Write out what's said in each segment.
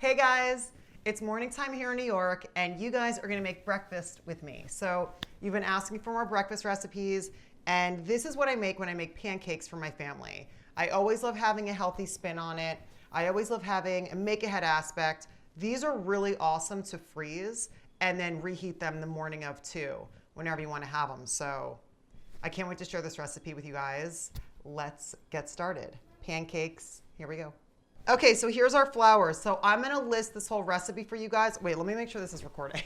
Hey guys, it's morning time here in New York and you guys are gonna make breakfast with me. So you've been asking for more breakfast recipes and this is what I make when I make pancakes for my family. I always love having a healthy spin on it. I always love having a make ahead aspect. These are really awesome to freeze and then reheat them the morning of too, whenever you wanna have them. So I can't wait to share this recipe with you guys. Let's get started. Pancakes, here we go. Okay, so here's our flour. So I'm gonna list this whole recipe for you guys. Wait, let me make sure this is recording.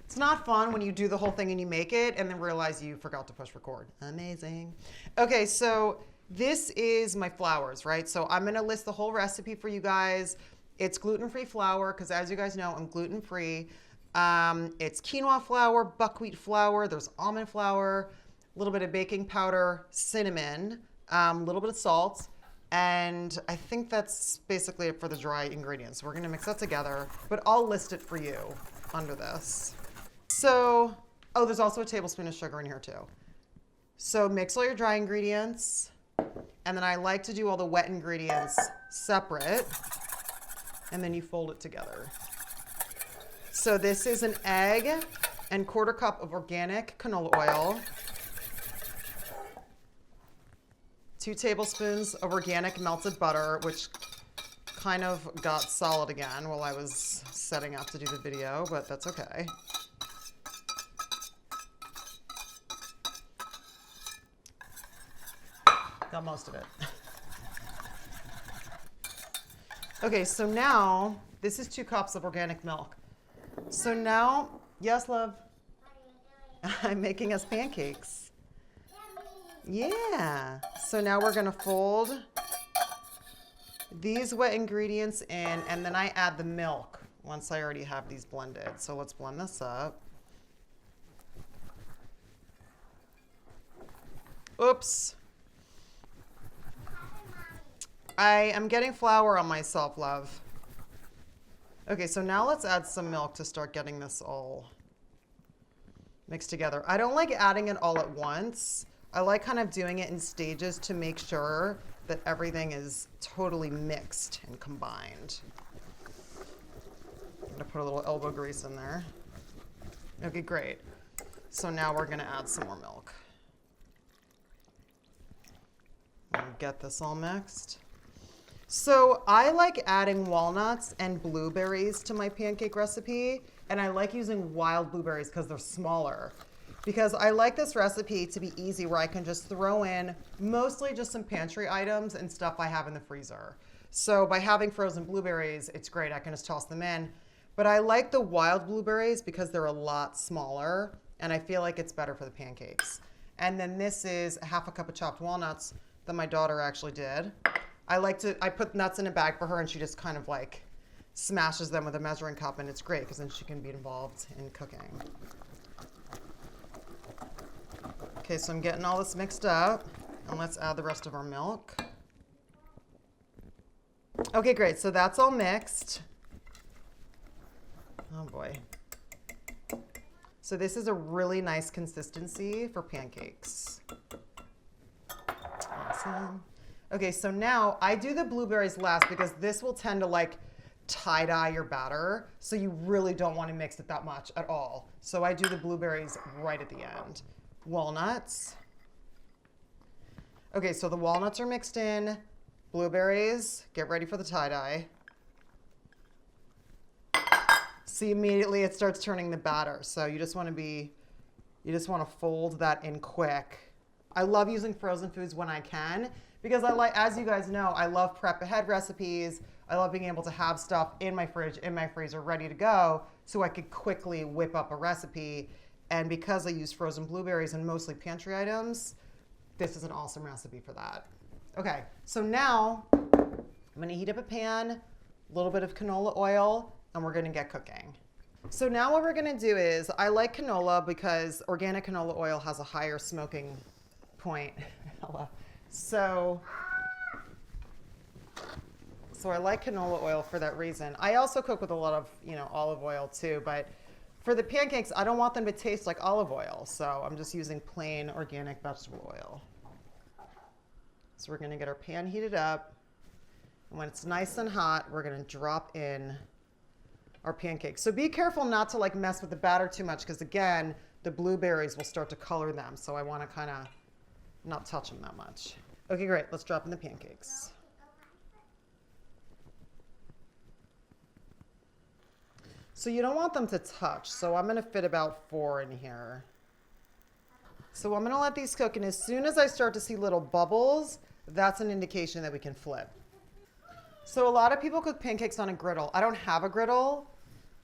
It's not fun when you do the whole thing and you make it and then realize you forgot to push record. Amazing. Okay, so this is my flours, right? So I'm gonna list the whole recipe for you guys. It's gluten-free flour, because as you guys know, I'm gluten-free. It's quinoa flour, buckwheat flour, there's almond flour, a little bit of baking powder, cinnamon, a little bit of salt, and I think that's basically it for the dry ingredients. We're gonna mix that together, but I'll list it for you under this. So, oh, there's also a tablespoon of sugar in here too. So mix all your dry ingredients, and then I like to do all the wet ingredients separate, and then you fold it together. So this is an egg and 1/4 cup of organic canola oil, 2 tablespoons of organic melted butter, which kind of got solid again while I was setting up to do the video, but that's okay. Got most of it. Okay, so now this is 2 cups of organic milk. So now, yes, love? I'm making us pancakes. Yeah. So now we're gonna fold these wet ingredients in, and then I add the milk once I already have these blended. So let's blend this up. Oops. I am getting flour on myself, love. Okay, so now let's add some milk to start getting this all mixed together. I don't like adding it all at once. I like kind of doing it in stages to make sure that everything is totally mixed and combined. I'm gonna put a little elbow grease in there. Okay, great. So now we're gonna add some more milk. And get this all mixed. So I like adding walnuts and blueberries to my pancake recipe, and I like using wild blueberries because they're smaller. Because I like this recipe to be easy, where I can just throw in mostly just some pantry items and stuff I have in the freezer. So by having frozen blueberries, it's great. I can just toss them in. But I like the wild blueberries because they're a lot smaller, and I feel like it's better for the pancakes. And then this is 1/2 cup of chopped walnuts that my daughter actually did. I put nuts in a bag for her, and she just kind of like smashes them with a measuring cup, and it's great because then she can be involved in cooking. Okay, so I'm getting all this mixed up, and let's add the rest of our milk. Okay, great, so that's all mixed. Oh boy. So this is a really nice consistency for pancakes. Awesome. Okay, so now I do the blueberries last because this will tend to like tie-dye your batter, so you really don't want to mix it that much at all. So I do the blueberries right at the end. Walnuts. Okay, so the walnuts are mixed in. Blueberries, get ready for the tie-dye. See, immediately it starts turning the batter. So you just want to fold that in quick. I love using frozen foods when I can, because as you guys know, I love prep ahead recipes. I love being able to have stuff in my fridge, in my freezer, ready to go, so I could quickly whip up a recipe. And because I use frozen blueberries and mostly pantry items, this is an awesome recipe for that. Okay, so now I'm gonna heat up a pan, a little bit of canola oil, and we're gonna get cooking. So now what we're gonna do is, I like canola because organic canola oil has a higher smoking point. So I like canola oil for that reason. I also cook with a lot of, olive oil too, but for the pancakes, I don't want them to taste like olive oil, so I'm just using plain organic vegetable oil. So we're gonna get our pan heated up. And when it's nice and hot, we're gonna drop in our pancakes. So be careful not to like mess with the batter too much because again, the blueberries will start to color them. So I wanna kinda not touch them that much. Okay, great, let's drop in the pancakes. So you don't want them to touch. So I'm gonna fit about 4 in here. So I'm gonna let these cook, and as soon as I start to see little bubbles, that's an indication that we can flip. So a lot of people cook pancakes on a griddle. I don't have a griddle,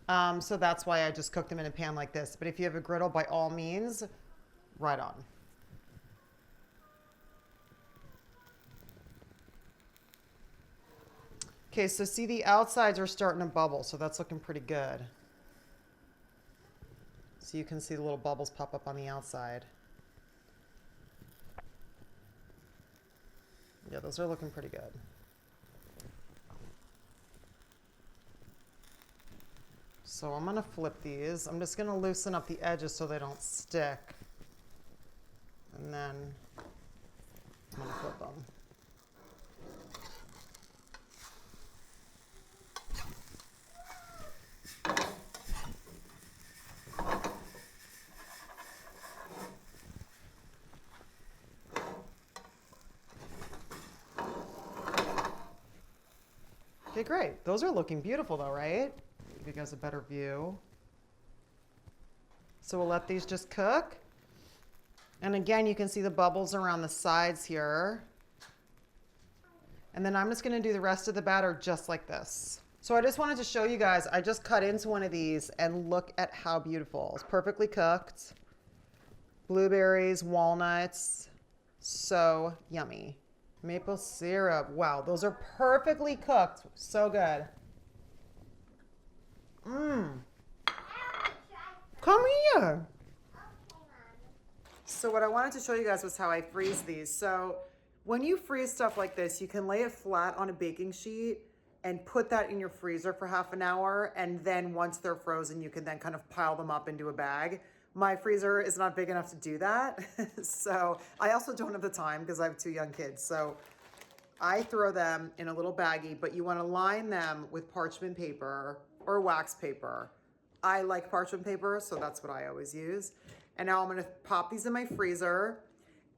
so that's why I just cook them in a pan like this. But if you have a griddle, by all means, right on. Okay, so see the outsides are starting to bubble, so that's looking pretty good. So you can see the little bubbles pop up on the outside. Yeah, those are looking pretty good. So I'm gonna flip these. I'm just gonna loosen up the edges so they don't stick. And then I'm gonna flip them. Okay, great. Those are looking beautiful though, right? Give you guys a better view. So we'll let these just cook. And again, you can see the bubbles around the sides here. And then I'm just gonna do the rest of the batter just like this. So I just wanted to show you guys, I just cut into one of these and look at how beautiful. It's perfectly cooked. Blueberries, walnuts, so yummy. Maple syrup, wow, those are perfectly cooked. So good. Come here. So what I wanted to show you guys was how I freeze these. So when you freeze stuff like this, you can lay it flat on a baking sheet and put that in your freezer for half an hour. And then once they're frozen, you can then kind of pile them up into a bag. My freezer is not big enough to do that. So I also don't have the time because I have 2 young kids. So I throw them in a little baggie, but you want to line them with parchment paper or wax paper. I like parchment paper, so that's what I always use. And now I'm going to pop these in my freezer.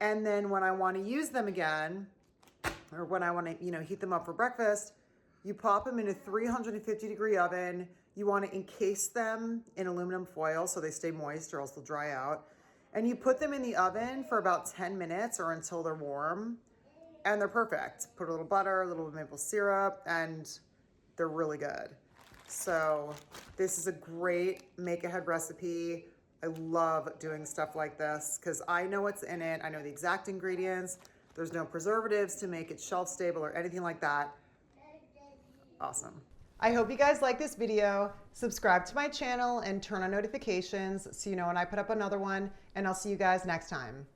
And then when I want to use them again, or when I want to, heat them up for breakfast, you pop them in a 350-degree oven. You want to encase them in aluminum foil so they stay moist or else they'll dry out. And you put them in the oven for about 10 minutes or until they're warm. And they're perfect. Put a little butter, a little maple syrup, and they're really good. So this is a great make-ahead recipe. I love doing stuff like this because I know what's in it. I know the exact ingredients. There's no preservatives to make it shelf stable or anything like that. Awesome. I hope you guys like this video. Subscribe to my channel and turn on notifications so you know when I put up another one, and I'll see you guys next time.